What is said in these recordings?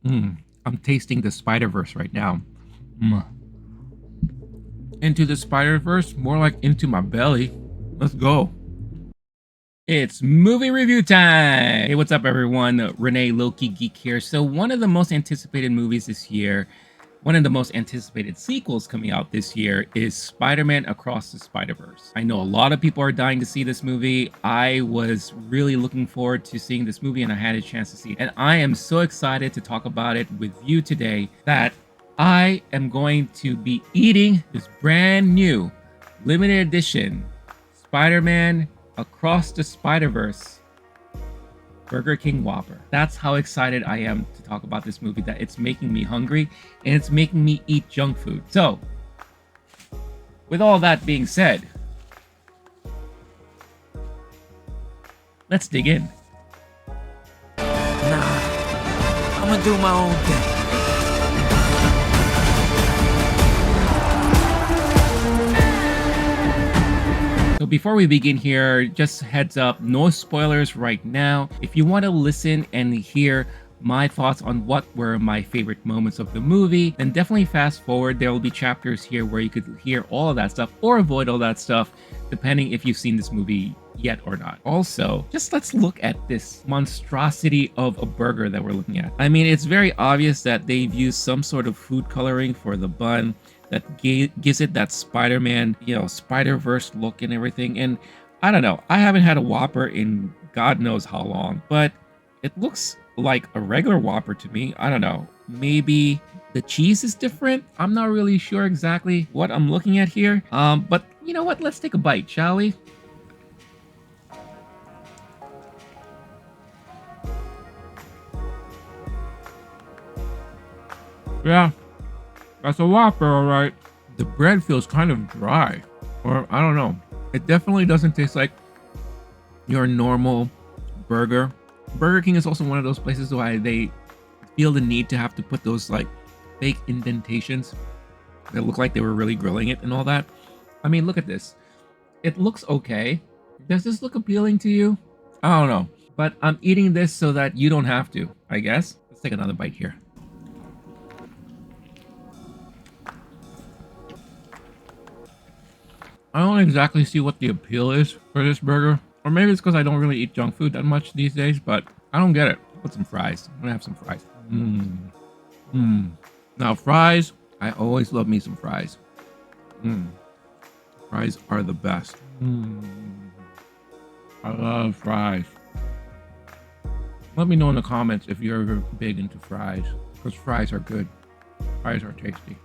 I'm tasting the Spider-Verse right now. Mm. Into the Spider-Verse, more like into my belly. Let's go. It's movie review time! Hey, what's up, everyone? Renee LOWKEY GEEK here. So, one of the most anticipated movies this year, one of the most anticipated sequels coming out this year is Spider-Man Across the Spider-Verse. I know a lot of people are dying to see this movie. I was really looking forward to seeing this movie, and I had a chance to see it. And I am so excited to talk about it with you today that I am going to be eating this brand new limited edition Spider-Man Across the Spider-Verse Burger King Whopper. That's how excited I am to talk about this movie, that it's making me hungry and it's making me eat junk food. So, with all that being said, let's dig in. Nah, I'm gonna do my own thing. So before we begin here, just heads up, no spoilers right now. If you want to listen and hear my thoughts on what were my favorite moments of the movie, then definitely fast forward. There will be chapters here where you could hear all of that stuff or avoid all that stuff, depending if you've seen this movie yet or not. Also, just let's look at this monstrosity of a burger that we're looking at. I mean, it's very obvious that they've used some sort of food coloring for the bun that gives it that Spider-Man, Spider-Verse look and everything. And I don't know, I haven't had a Whopper in God knows how long, but it looks like a regular Whopper to me. I don't know, maybe the cheese is different. I'm not really sure exactly what I'm looking at here. But you know what? Let's take a bite, shall we? Yeah, that's a Whopper, all right. The bread feels kind of dry, or I don't know. It definitely doesn't taste like your normal burger. Burger King is also one of those places why they feel the need to have to put those like fake indentations that look like they were really grilling it and all that. I mean, look at this. It looks okay. Does this look appealing to you? I don't know. But I'm eating this so that you don't have to, I guess. Let's take another bite here. I don't exactly see what the appeal is for this burger. Or maybe it's because I don't really eat junk food that much these days, but I don't get it. Put some fries. I'm gonna have some fries. Now fries, I always love me some fries. Fries are the best. I love fries. Let me know in the comments if you're ever big into fries, because fries are good. Fries are tasty.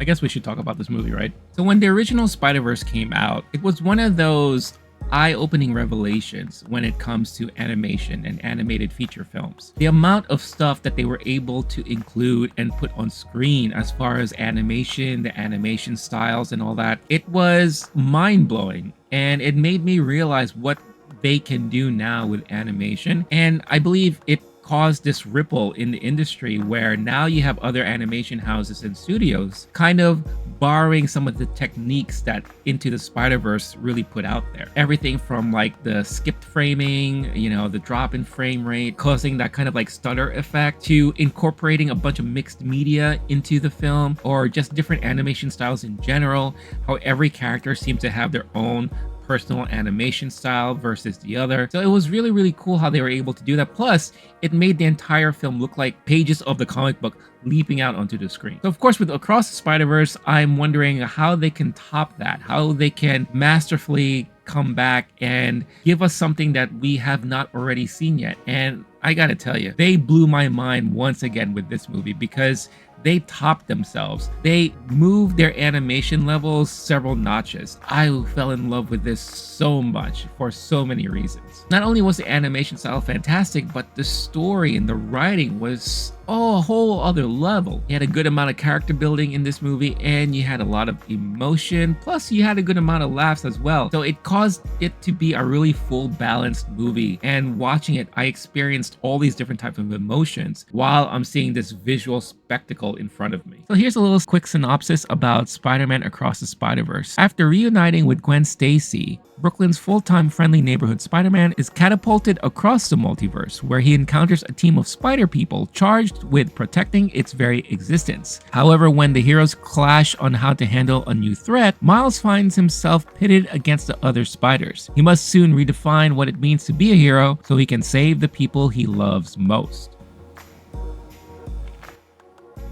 I guess we should talk about this movie, right? So when the original Spider-Verse came out, it was one of those eye-opening revelations when it comes to animation and animated feature films. The amount of stuff that they were able to include and put on screen as far as animation, the animation styles and all that, it was mind-blowing. And it made me realize what they can do now with animation. And I believe it caused this ripple in the industry where now you have other animation houses and studios kind of borrowing some of the techniques that Into the Spider-Verse really put out there. Everything from like the skipped framing, the drop in frame rate, causing that kind of like stutter effect, to incorporating a bunch of mixed media into the film, or just different animation styles in general, how every character seems to have their own personal animation style versus the other. So it was really, really cool how they were able to do that. Plus, it made the entire film look like pages of the comic book leaping out onto the screen. So of course, with Across the Spider-Verse, I'm wondering how they can top that, how they can masterfully come back and give us something that we have not already seen yet. And I gotta tell you, they blew my mind once again with this movie, because they topped themselves. They moved their animation levels several notches. I fell in love with this so much for so many reasons. Not only was the animation style fantastic, but the story and the writing was a whole other level. You had a good amount of character building in this movie, and you had a lot of emotion, plus you had a good amount of laughs as well. So it caused it to be a really full, balanced movie. And watching it, I experienced all these different types of emotions while I'm seeing this visual spectacle in front of me. So here's a little quick synopsis about Spider-Man Across the Spider-Verse. After reuniting with Gwen Stacy, Brooklyn's full-time friendly neighborhood Spider-Man is catapulted across the multiverse, where he encounters a team of spider people charged tasked with protecting its very existence. However, when the heroes clash on how to handle a new threat, Miles finds himself pitted against the other spiders. He must soon redefine what it means to be a hero so he can save the people he loves most.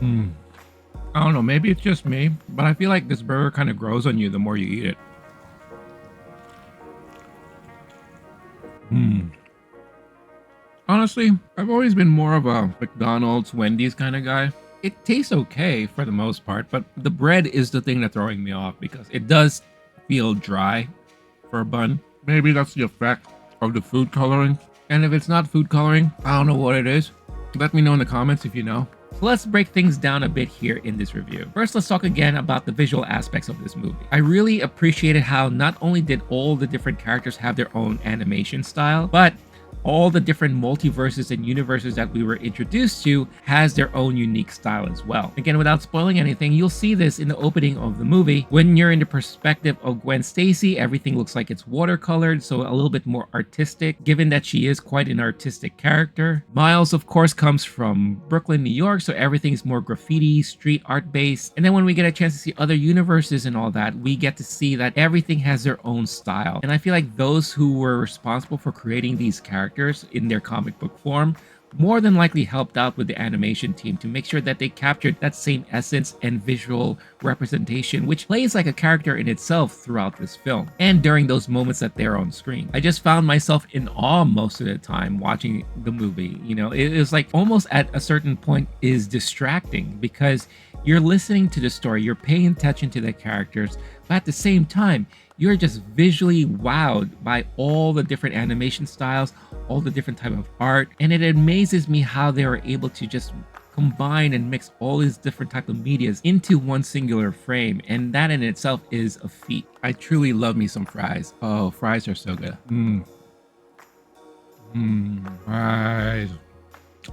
I don't know, maybe it's just me, but I feel like this burger kind of grows on you the more you eat it. Honestly, I've always been more of a McDonald's, Wendy's kind of guy. It tastes okay for the most part, but the bread is the thing that's throwing me off because it does feel dry for a bun. Maybe that's the effect of the food coloring. And if it's not food coloring, I don't know what it is. Let me know in the comments if you know. So let's break things down a bit here in this review. First, let's talk again about the visual aspects of this movie. I really appreciated how not only did all the different characters have their own animation style, but all the different multiverses and universes that we were introduced to has their own unique style as well. Again, without spoiling anything, you'll see this in the opening of the movie. When you're in the perspective of Gwen Stacy, everything looks like it's watercolored, so a little bit more artistic, given that she is quite an artistic character. Miles, of course, comes from Brooklyn, New York, so everything's more graffiti, street art based. And then when we get a chance to see other universes and all that, we get to see that everything has their own style. And I feel like those who were responsible for creating these characters in their comic book form more than likely helped out with the animation team to make sure that they captured that same essence and visual representation, which plays like a character in itself throughout this film and during those moments that they're on screen. I just found myself in awe most of the time watching the movie. You know, it was like almost at a certain point is distracting because you're listening to the story, you're paying attention to the characters, but at the same time, you're just visually wowed by all the different animation styles, all the different type of art, and it amazes me how they were able to just combine and mix all these different type of medias into one singular frame, and that in itself is a feat. I truly love me some fries. Oh, fries are so good. Fries.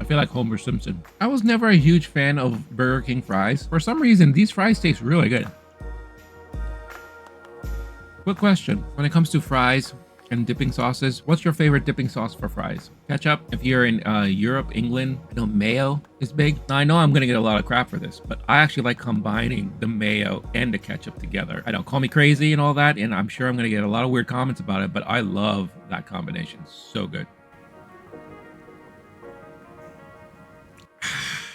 I feel like Homer Simpson. I was never a huge fan of Burger King fries. For some reason, these fries taste really good. Quick question, when it comes to fries and dipping sauces, what's your favorite dipping sauce for fries? Ketchup? If you're in Europe, England, I know mayo is big. Now, I know I'm gonna get a lot of crap for this, but I actually like combining the mayo and the ketchup together. I don't call me crazy and all that, and I'm sure I'm gonna get a lot of weird comments about it, but I love that combination. So good.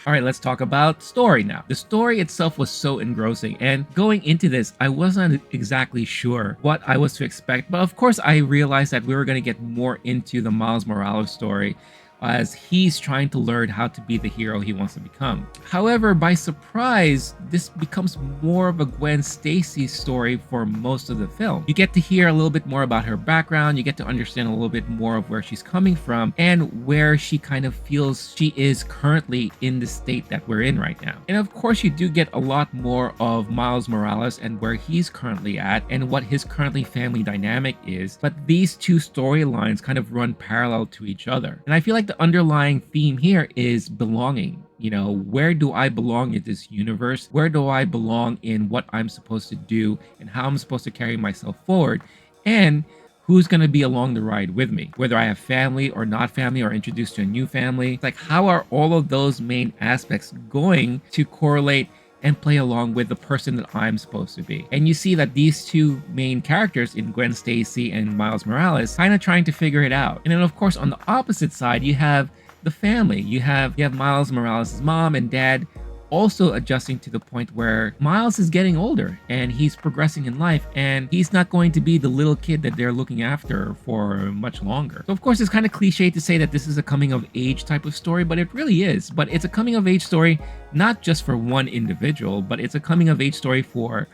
All right, let's talk about story now. The story itself was so engrossing, and going into this, I wasn't exactly sure what I was to expect, but of course I realized that we were going to get more into the Miles Morales story as he's trying to learn how to be the hero he wants to become. However, by surprise, this becomes more of a Gwen Stacy story for most of the film. You get to hear a little bit more about her background, you get to understand a little bit more of where she's coming from and where she kind of feels she is currently in the state that we're in right now. And of course, you do get a lot more of Miles Morales and where he's currently at and what his currently family dynamic is, but these two storylines kind of run parallel to each other. And I feel like the underlying theme here is belonging. You know, where do I belong in this universe? Where do I belong in what I'm supposed to do and how I'm supposed to carry myself forward? And who's going to be along the ride with me? Whether I have family or not family or introduced to a new family. Like, how are all of those main aspects going to correlate and play along with the person that I'm supposed to be? And you see that these two main characters in Gwen Stacy and Miles Morales kind of trying to figure it out. And then of course on the opposite side, you have the family. You have Miles Morales' mom and dad also adjusting to the point where Miles is getting older and he's progressing in life and he's not going to be the little kid that they're looking after for much longer. So of course it's kind of cliche to say that this is a coming of age type of story, but it really is. But it's a coming of age story not just for one individual, but it's a coming of age story for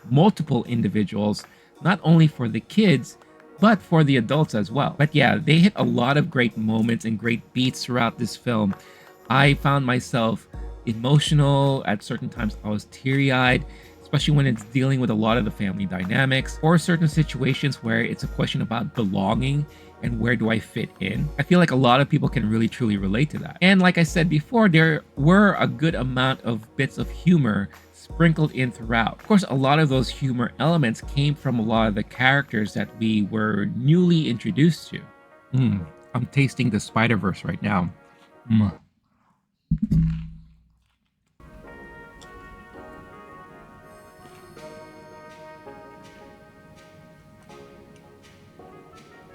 multiple individuals, not only for the kids but for the adults as well. But yeah, they hit a lot of great moments and great beats throughout this film. I found myself emotional at certain times. I was teary-eyed, especially when it's dealing with a lot of the family dynamics or certain situations where it's a question about belonging and where do I fit in. I feel like a lot of people can really truly relate to that. And like I said before, there were a good amount of bits of humor sprinkled in throughout. Of course, a lot of those humor elements came from a lot of the characters that we were newly introduced to. I'm tasting the Spider-Verse right now.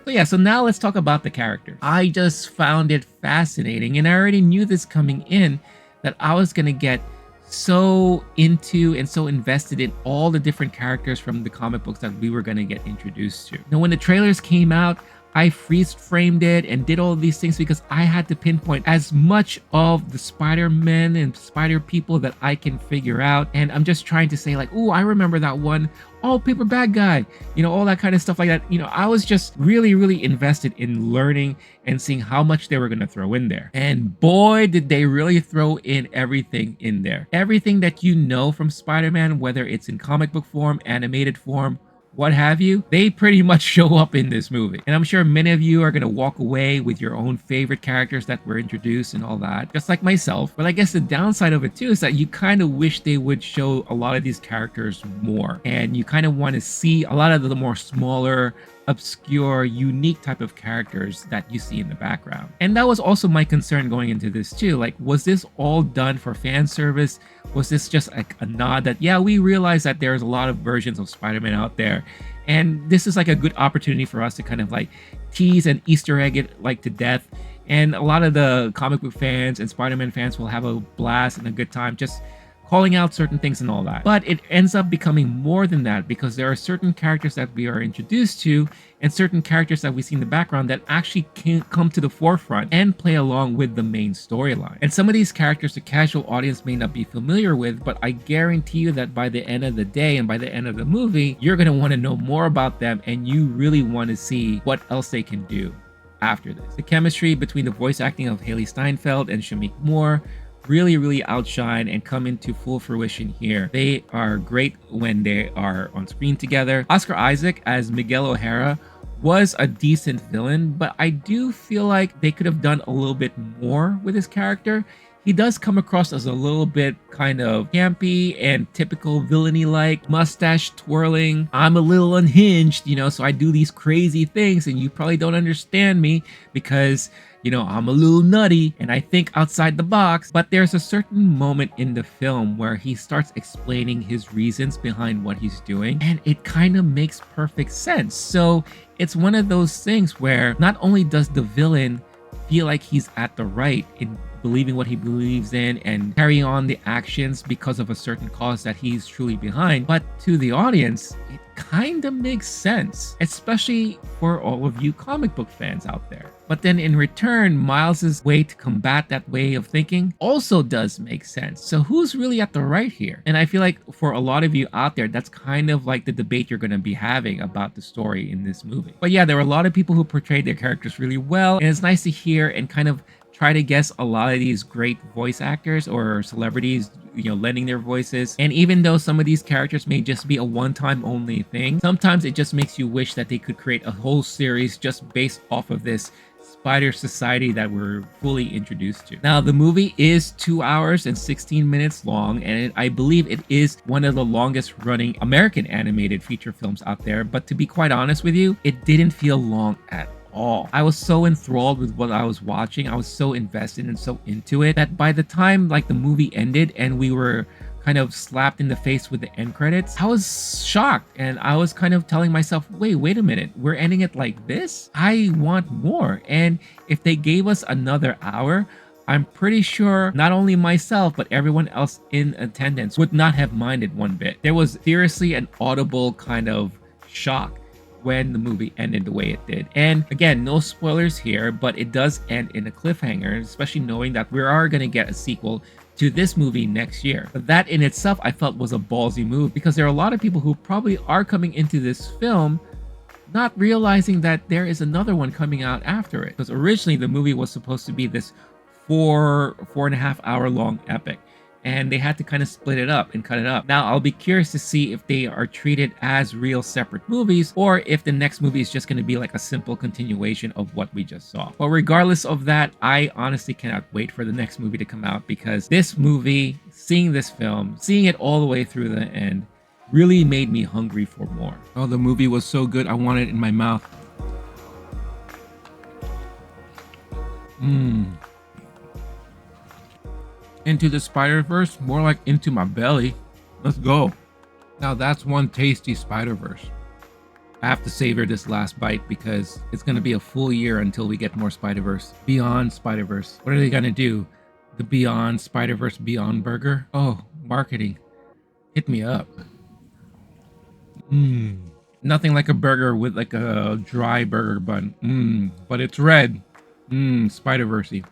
So yeah, so now let's talk about the character. I just found it fascinating, and I already knew this coming in, that I was gonna get so into and so invested in all the different characters from the comic books that we were gonna get introduced to. Now, when the trailers came out, I freeze framed it and did all of these things because I had to pinpoint as much of the Spider-Man and Spider people that I can figure out. And I'm just trying to say like, oh, I remember that one. Oh, paper bag guy, all that kind of stuff like that. I was just really, really invested in learning and seeing how much they were going to throw in there. And boy, did they really throw in everything in there. Everything that you know from Spider-Man, whether it's in comic book form, animated form, what have you, they pretty much show up in this movie. And I'm sure many of you are going to walk away with your own favorite characters that were introduced and all that, just like myself. But I guess the downside of it too is that you kind of wish they would show a lot of these characters more. And you kind of want to see a lot of the more smaller, obscure, unique type of characters that you see in the background. And that was also my concern going into this too. Like, was this all done for fan service? Was this just like a nod that, yeah, we realize that there's a lot of versions of Spider-Man out there, and this is like a good opportunity for us to kind of like tease and Easter egg it like to death. And a lot of the comic book fans and Spider-Man fans will have a blast and a good time just calling out certain things and all that. But it ends up becoming more than that, because there are certain characters that we are introduced to and certain characters that we see in the background that actually can come to the forefront and play along with the main storyline. And some of these characters the casual audience may not be familiar with, but I guarantee you that by the end of the day and by the end of the movie, you're going to want to know more about them, and you really want to see what else they can do after this. The chemistry between the voice acting of Haley Steinfeld and Shamik Moore really outshine and come into full fruition here. They are great when they are on screen together. Oscar Isaac as Miguel O'Hara was a decent villain, but I do feel like they could have done a little bit more with his character. He does come across as a little bit kind of campy and typical villainy like, mustache twirling. I'm a little unhinged, so I do these crazy things and you probably don't understand me because I'm a little nutty and I think outside the box. But there's a certain moment in the film where he starts explaining his reasons behind what he's doing, and it kind of makes perfect sense. So it's one of those things where not only does the villain feel like he's at the right in believing what he believes in and carrying on the actions because of a certain cause that he's truly behind, but to the audience, it kind of makes sense, especially for all of you comic book fans out there. But then in return, Miles's way to combat that way of thinking also does make sense. So who's really at the right here? And I feel like for a lot of you out there, that's kind of like the debate you're going to be having about the story in this movie. But yeah, there were a lot of people who portrayed their characters really well, and it's nice to hear and kind of try to guess a lot of these great voice actors or celebrities, lending their voices. And even though some of these characters may just be a one-time only thing, sometimes it just makes you wish that they could create a whole series just based off of this Spider Society that we're fully introduced to. Now, the movie is 2 hours and 16 minutes long, and I believe it is one of the longest running American animated feature films out there. But to be quite honest with you, it didn't feel long at all. I was so enthralled with what I was watching. I was so invested and so into it that by the time the movie ended and we were kind of slapped in the face with the end credits, I was shocked, and I was kind of telling myself, wait a minute, we're ending it like this? I want more. And if they gave us another hour, I'm pretty sure not only myself, but everyone else in attendance would not have minded one bit. There was seriously an audible kind of shock when the movie ended the way it did. And again, no spoilers here, but it does end in a cliffhanger, especially knowing that we are going to get a sequel to this movie next year. But that in itself, I felt was a ballsy move, because there are a lot of people who probably are coming into this film not realizing that there is another one coming out after it. Because originally the movie was supposed to be this 4.5 hour long epic, and they had to kind of split it up and cut it up. Now, I'll be curious to see if they are treated as real separate movies, or if the next movie is just going to be like a simple continuation of what we just saw. But regardless of that, I honestly cannot wait for the next movie to come out, because this movie, seeing this film, seeing it all the way through the end, really made me hungry for more. Oh, the movie was so good, I want it in my mouth. Into the Spider-Verse? More like into my belly. Let's go. Now that's one tasty Spider-Verse. I have to savor this last bite because it's going to be a full year until we get more Spider-Verse. Beyond Spider-Verse. What are they going to do? The Beyond Spider-Verse Beyond Burger? Oh, marketing. Hit me up. Nothing like a burger with like a dry burger bun. But it's red. Spider-Verse-y.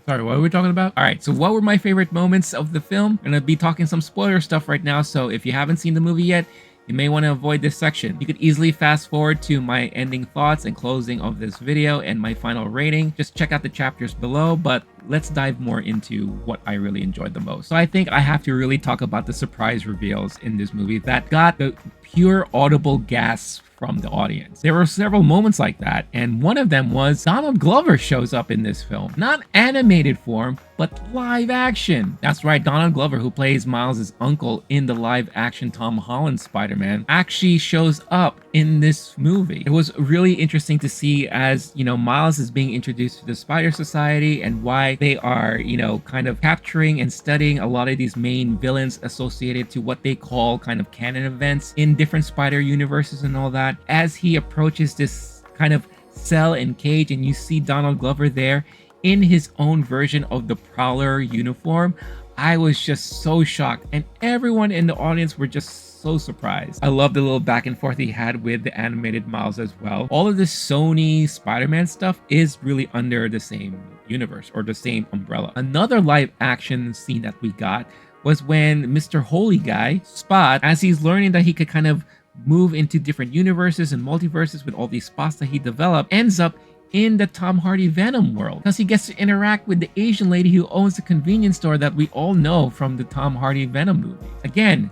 Sorry, what are we talking about? All right, so what were my favorite moments of the film? I'm gonna be talking some spoiler stuff right now, so if you haven't seen the movie yet, you may want to avoid this section. You could easily fast forward to my ending thoughts and closing of this video and my final rating. Just check out the chapters below, but let's dive more into what I really enjoyed the most. So I think I have to really talk about the surprise reveals in this movie that got the pure audible gasps from the audience. There were several moments like that, and one of them was Donald Glover shows up in this film. Not animated form, but live action. That's right, Donald Glover, who plays Miles' uncle in the live action Tom Holland Spider-Man, actually shows up in this movie. It was really interesting to see as, you know, Miles is being introduced to the Spider Society and why they are, you know, kind of capturing and studying a lot of these main villains associated to what they call kind of canon events in different Spider universes and all that. As he approaches this kind of cell and cage and you see Donald Glover there in his own version of the Prowler uniform, I was just so shocked, and everyone in the audience were just so surprised. I love the little back and forth he had with the animated Miles as well. All of this Sony Spider-Man stuff is really under the same universe or the same umbrella. Another live action scene that we got was when Mr. Holy Guy, Spot, as he's learning that he could kind of move into different universes and multiverses with all these spots that he developed, ends up in the Tom Hardy Venom world because he gets to interact with the Asian lady who owns the convenience store that we all know from the Tom Hardy Venom movie. Again,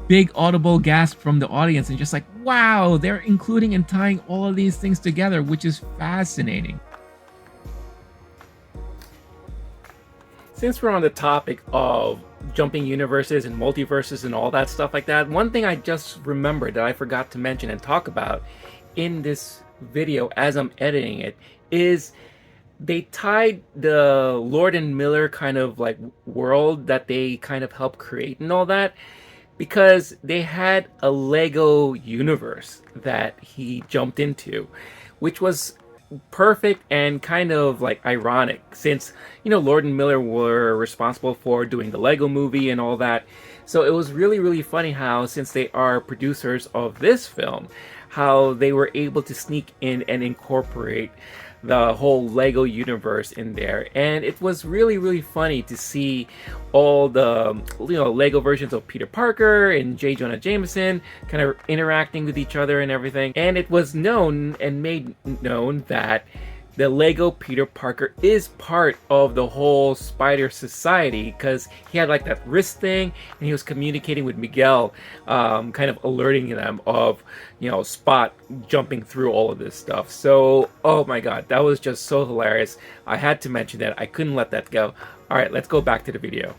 big audible gasp from the audience and just like, wow, they're including and tying all of these things together, which is fascinating. Since we're on the topic of jumping universes and multiverses and all that stuff like that, one thing I just remembered that I forgot to mention and talk about in this video as I'm editing it is they tied the Lord and Miller kind of like world that they kind of helped create and all that, because they had a Lego universe that he jumped into, which was perfect and kind of like ironic since, you know, Lord and Miller were responsible for doing the Lego movie and all that. So it was really funny how, since they are producers of this film, how they were able to sneak in and incorporate the whole Lego universe in there. And it was really funny to see all the, you know, Lego versions of Peter Parker and J. Jonah Jameson kind of interacting with each other and everything. And it was known and made known that the Lego Peter Parker is part of the whole Spider Society because he had like that wrist thing and he was communicating with Miguel, kind of alerting them of, you know, Spot jumping through all of this stuff. So, oh my god, that was just so hilarious. I had to mention that. I couldn't let that go. All right, let's go back to the video.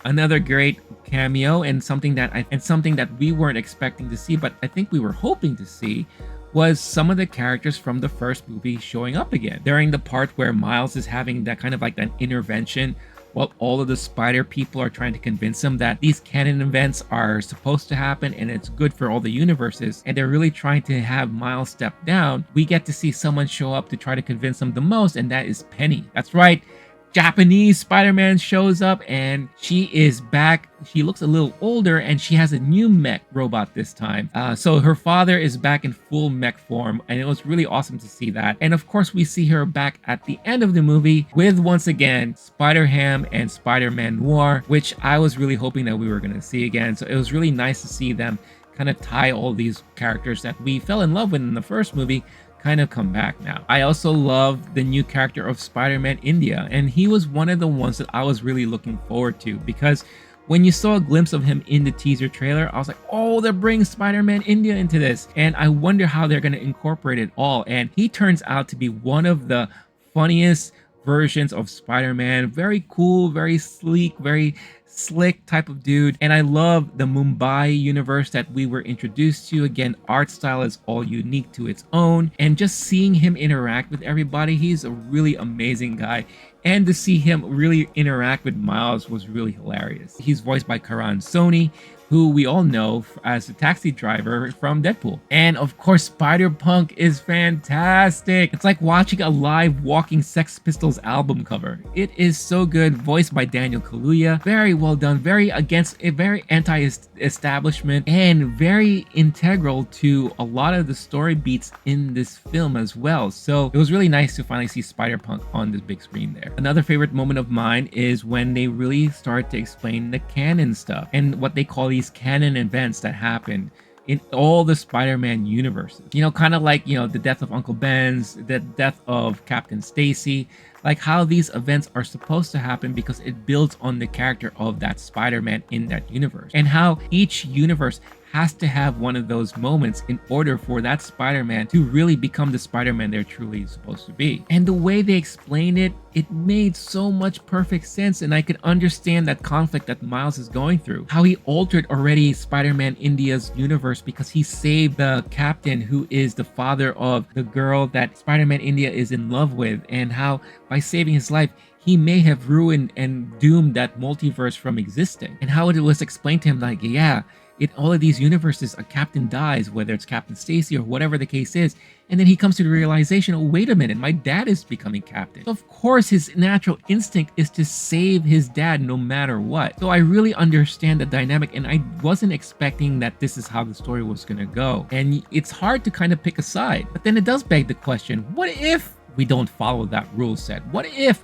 Another great cameo and something that we weren't expecting to see, but I think we were hoping to see, was some of the characters from the first movie showing up again. During the part where Miles is having that kind of like an intervention while all of the spider people are trying to convince him that these canon events are supposed to happen and it's good for all the universes, and they're really trying to have Miles step down, we get to see someone show up to try to convince them the most, and that is Penny. That's right, Japanese Spider-Man shows up and she is back. She looks a little older and she has a new mech robot this time. So her father is back in full mech form, and it was really awesome to see that. And of course we see her back at the end of the movie with, once again, Spider-Ham and Spider-Man Noir, which I was really hoping that we were going to see again. So it was really nice to see them kind of tie all these characters that we fell in love with in the first movie kind of come back now. I also love the new character of Spider-Man India, and he was one of the ones that I was really looking forward to, because when you saw a glimpse of him in the teaser trailer, I was like, oh, they're bringing Spider-Man India into this, and I wonder how they're going to incorporate it all. And he turns out to be one of the funniest versions of Spider-Man. Very cool, very sleek, very slick type of dude. And I love the Mumbai universe that we were introduced to. Again, art style is all unique to its own. And just seeing him interact with everybody, he's a really amazing guy. And to see him really interact with Miles was really hilarious. He's voiced by Karan Soni, who we all know as the taxi driver from Deadpool. And of course, Spider-Punk is fantastic. It's like watching a live walking Sex Pistols album cover. It is so good, voiced by Daniel Kaluuya. Very well done, very anti-establishment, and very integral to a lot of the story beats in this film as well. So it was really nice to finally see Spider-Punk on this big screen there. Another favorite moment of mine is when they really start to explain the canon stuff and what they call these canon events that happened in all the Spider-Man universes. You know, kind of like, you know, the death of Uncle Ben's, the death of Captain Stacy, like how these events are supposed to happen because it builds on the character of that Spider-Man in that universe, and how each universe has to have one of those moments in order for that Spider-Man to really become the Spider-Man they're truly supposed to be. And the way they explained it, it made so much perfect sense, and I could understand that conflict that Miles is going through. How he altered already Spider-Man India's universe because he saved the captain who is the father of the girl that Spider-Man India is in love with, and how by saving his life, he may have ruined and doomed that multiverse from existing. And how it was explained to him like, yeah, in all of these universes, a captain dies, whether it's Captain Stacy or whatever the case is, and then he comes to the realization, oh, wait a minute, my dad is becoming captain. So of course, his natural instinct is to save his dad no matter what. So I really understand the dynamic, and I wasn't expecting that this is how the story was gonna go. And it's hard to kind of pick a side, but then it does beg the question, what if we don't follow that rule set? What if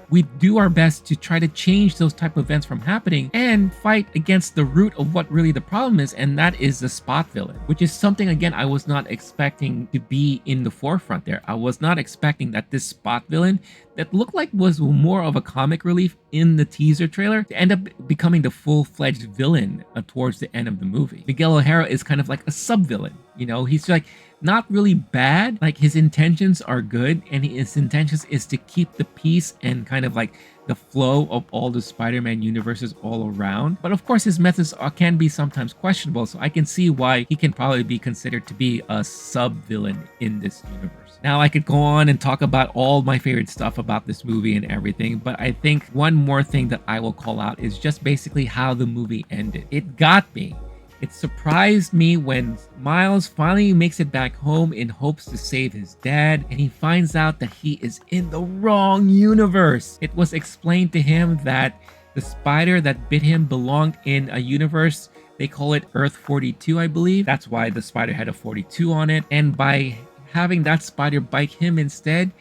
we do our best to try to change those type of events from happening and fight against the root of what really the problem is, and that is the spot villain, which is something, again, I was not expecting to be in the forefront there. I was not expecting that this spot villain that looked like was more of a comic relief in the teaser trailer to end up becoming the full-fledged villain towards the end of the movie. Miguel O'Hara is kind of like a sub-villain, you know, he's like not really bad, like his intentions are good, and his intentions is to keep the peace and kind of like the flow of all the Spider-Man universes all around. But of course, his methods can be sometimes questionable, so I can see why he can probably be considered to be a sub-villain in this universe. Now, I could go on and talk about all my favorite stuff about this movie and everything, but I think one more thing that I will call out is just basically how the movie ended. It got me. It surprised me when Miles finally makes it back home in hopes to save his dad, and he finds out that he is in the wrong universe. It was explained to him that the spider that bit him belonged in a universe, they call it Earth 42, I believe. That's why the spider had a 42 on it, and by having that spider bite him instead,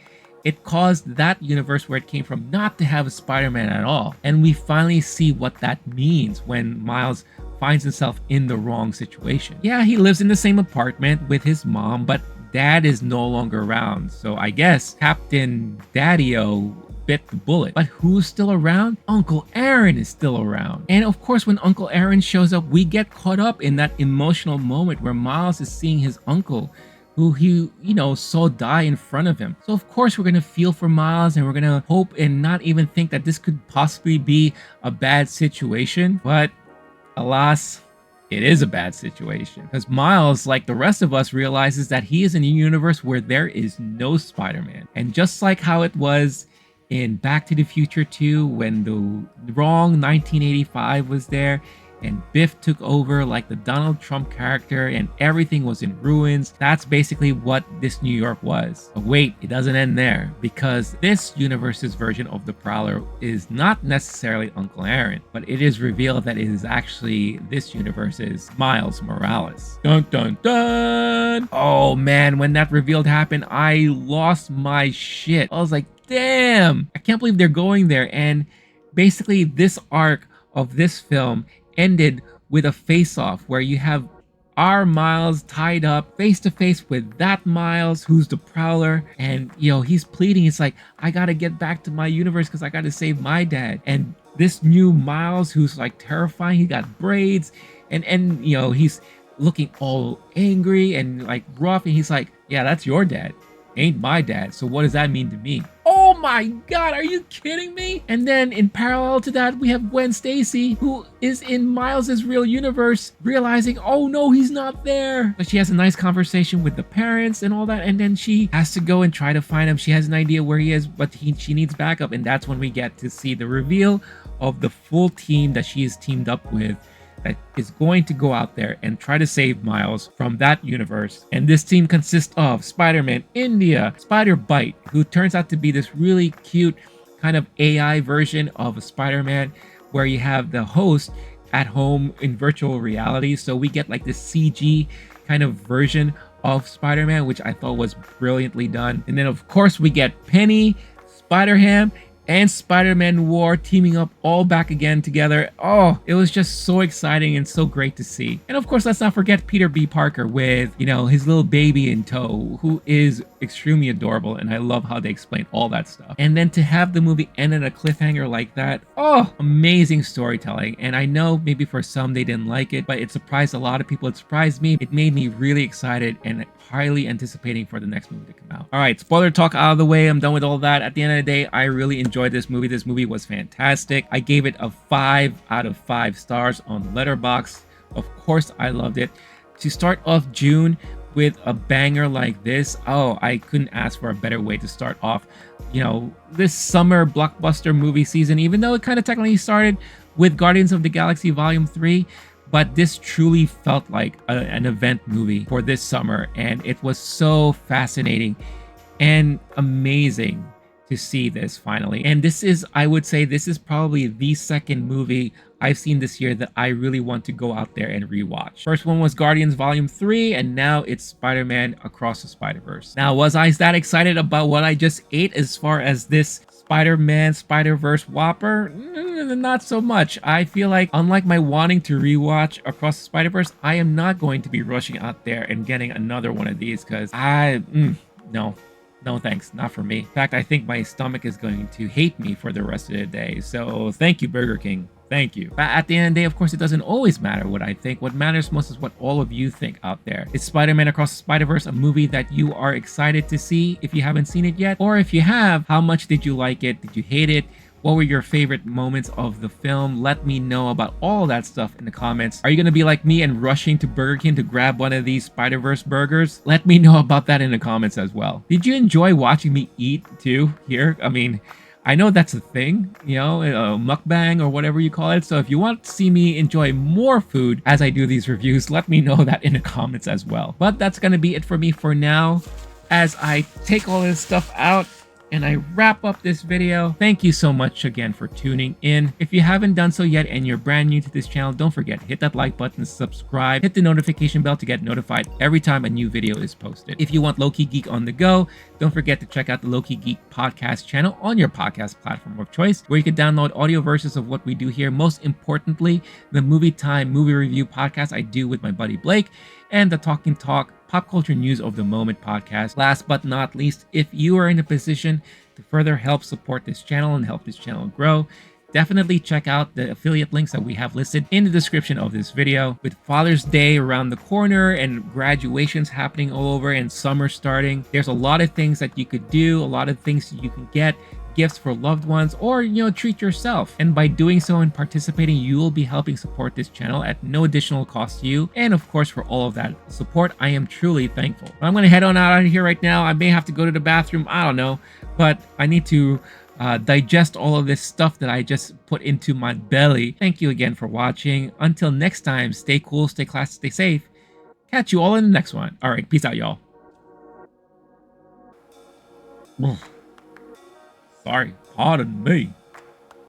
it caused that universe where it came from not to have a Spider-Man at all. And we finally see what that means when Miles finds himself in the wrong situation. Yeah, he lives in the same apartment with his mom, but dad is no longer around. So I guess Captain Daddy-O bit the bullet. But who's still around? Uncle Aaron is still around. And of course, when Uncle Aaron shows up, we get caught up in that emotional moment where Miles is seeing his uncle, who he, you know, saw die in front of him. So of course we're gonna feel for Miles, and we're gonna hope and not even think that this could possibly be a bad situation. But alas, it is a bad situation. Because Miles, like the rest of us, realizes that he is in a universe where there is no Spider-Man. And just like how it was in Back to the Future 2, when the wrong 1985 was there, and Biff took over like the Donald Trump character and everything was in ruins. That's basically what this New York was. But wait, it doesn't end there, because this universe's version of the Prowler is not necessarily Uncle Aaron, but it is revealed that it is actually this universe's Miles Morales. Dun dun dun! Oh man, when that reveal happened, I lost my shit. I was like, damn! I can't believe they're going there. And basically this arc of this film ended with a face-off where you have our Miles tied up face to face with that Miles who's the Prowler, and you know, he's pleading. It's like, I gotta get back to my universe because I gotta save my dad. And this new Miles who's like terrifying, he got braids, and you know, he's looking all angry and like rough, and he's like, yeah, that's your dad. ain't my dad, so what does that mean to me? Oh my god, are you kidding me? And then in parallel to that, we have Gwen Stacy, who is in Miles's real universe, realizing, oh no, he's not there. But she has a nice conversation with the parents and all that, and then she has to go and try to find him. She has an idea where he is, but she needs backup, and that's when we get to see the reveal of the full team that she is teamed up with, that is going to go out there and try to save Miles from that universe. And this team consists of Spider-Man, India, Spider-Bite, who turns out to be this really cute kind of AI version of a Spider-Man, where you have the host at home in virtual reality. So we get like this CG kind of version of Spider-Man, which I thought was brilliantly done. And then of course we get Penny, Spider-Ham, and Spider-Man War teaming up all back again together. Oh, it was just so exciting and so great to see. And of course, let's not forget Peter B. Parker with, you know, his little baby in tow, who is extremely adorable, and I love how they explain all that stuff. And then to have the movie end at a cliffhanger like that, oh, amazing storytelling. And I know maybe for some they didn't like it, but it surprised a lot of people. It surprised me. It made me really excited and highly anticipating for the next movie to come out. All right, spoiler talk out of the way. I'm done with all that. At the end of the day, I really enjoyed this movie. This movie was fantastic. I gave it a 5 out of 5 stars on the Letterboxd. Of course, I loved it. To start off June with a banger like this, oh, I couldn't ask for a better way to start off, you know, this summer blockbuster movie season, even though it kind of technically started with Guardians of the Galaxy Volume 3. But this truly felt like an event movie for this summer, and it was so fascinating and amazing to see this finally. And this is, I would say, this is probably the second movie I've seen this year that I really want to go out there and rewatch. First one was Guardians Volume 3, and now it's Spider-Man Across the Spider-Verse. Now, was I that excited about what I just ate as far as this Spider-Man Spider-Verse Whopper? Not so much. I feel like, unlike my wanting to rewatch Across the Spider-Verse, I am not going to be rushing out there and getting another one of these, because no thanks, not for me. In fact, I think my stomach is going to hate me for the rest of the day. So thank you, Burger King. Thank you. But at the end of the day, of course, it doesn't always matter what I think. What matters most is what all of you think out there. Is Spider-Man Across the Spider-Verse a movie that you are excited to see if you haven't seen it yet? Or if you have, how much did you like it? Did you hate it? What were your favorite moments of the film? Let me know about all that stuff in the comments. Are you going to be like me and rushing to Burger King to grab one of these Spider-Verse burgers? Let me know about that in the comments as well. Did you enjoy watching me eat too here? I mean, I know that's a thing, you know, mukbang or whatever you call it. So if you want to see me enjoy more food as I do these reviews, let me know that in the comments as well. But that's going to be it for me for now. As I take all this stuff out and I wrap up this video, thank you so much again for tuning in. If you haven't done so yet and you're brand new to this channel, don't forget, hit that like button, subscribe, hit the notification bell to get notified every time a new video is posted. If you want Low-Key Geek on the go, don't forget to check out the Low-Key Geek podcast channel on your podcast platform of choice, where you can download audio versions of what we do here. Most importantly, the Movie Time movie review podcast I do with my buddy Blake, and the Talking Talk pop culture news of the moment podcast. Last but not least, if you are in a position to further help support this channel and help this channel grow, definitely check out the affiliate links that we have listed in the description of this video. With Father's Day around the corner and graduations happening all over and summer starting, there's a lot of things that you could do, a lot of things you can get, gifts for loved ones, or, you know, treat yourself. And by doing so and participating, you will be helping support this channel at no additional cost to you. And of course, for all of that support, I am truly thankful. I'm going to head on out of here right now. I may have to go to the bathroom, I don't know, but I need to digest all of this stuff that I just put into my belly. Thank you again for watching. Until next time, stay cool, stay classy, stay safe. Catch you all in the next one. All right, peace out, y'all. Sorry, pardon me.